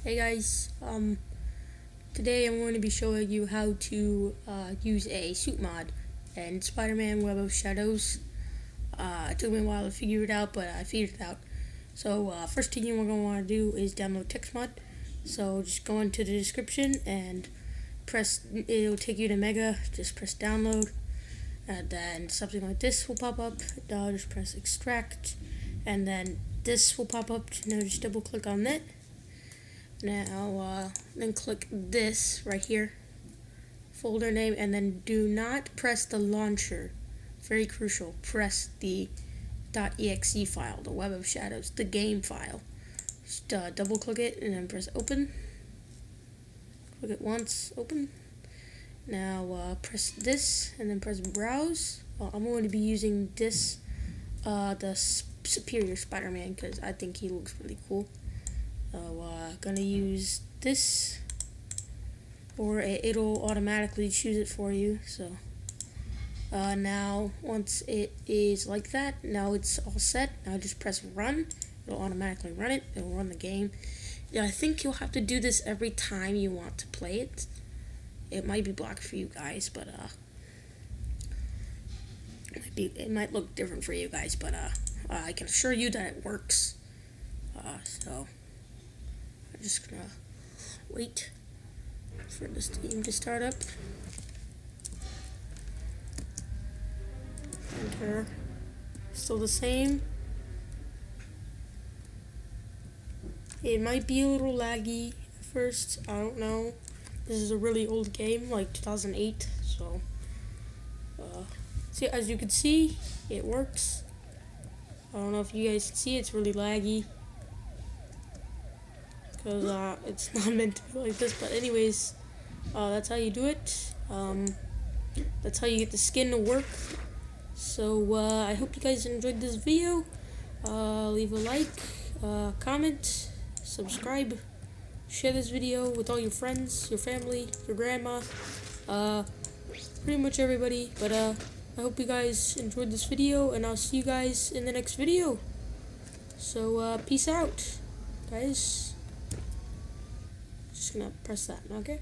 Hey guys, today I'm going to be showing you how to use a suit mod in Spider-Man Web of Shadows. It took me a while to figure it out, but I figured it out. So first thing you're going to want to do is download TexMod. So just go into the description and it'll take you to Mega, just press download, and then something like this will pop up. Just press extract, and then this will pop up. Now just double click on that. Now, then click this right here, folder name, and then do not press the launcher. Very crucial. Press the .exe file, the Web of Shadows, the game file. Just double click it and then press open. Click it once, open. Now press this and then press browse. I'm going to be using this, the Superior Spider-Man, because I think he looks really cool. So gonna use this, or it'll automatically choose it for you. So now once it is like that, now it's all set. Now just press run. It'll automatically run it. It'll run the game. Yeah, I think you'll have to do this every time you want to play it. It might be blocked for you guys, but it might look different for you guys. But I can assure you that it works. So I'm just gonna wait for this game to start up. Enter. Still the same. It might be a little laggy at first. I don't know. This is a really old game, like 2008. So, see, as you can see, it works. I don't know if you guys can see. It's really laggy, because it's not meant to be like this. But anyways, that's how you do it. That's how you get the skin to work. So I hope you guys enjoyed this video. Leave a like, comment, subscribe, share this video with all your friends, your family, your grandma, pretty much everybody. But I hope you guys enjoyed this video, and I'll see you guys in the next video. So peace out, guys. Just gonna press that, okay?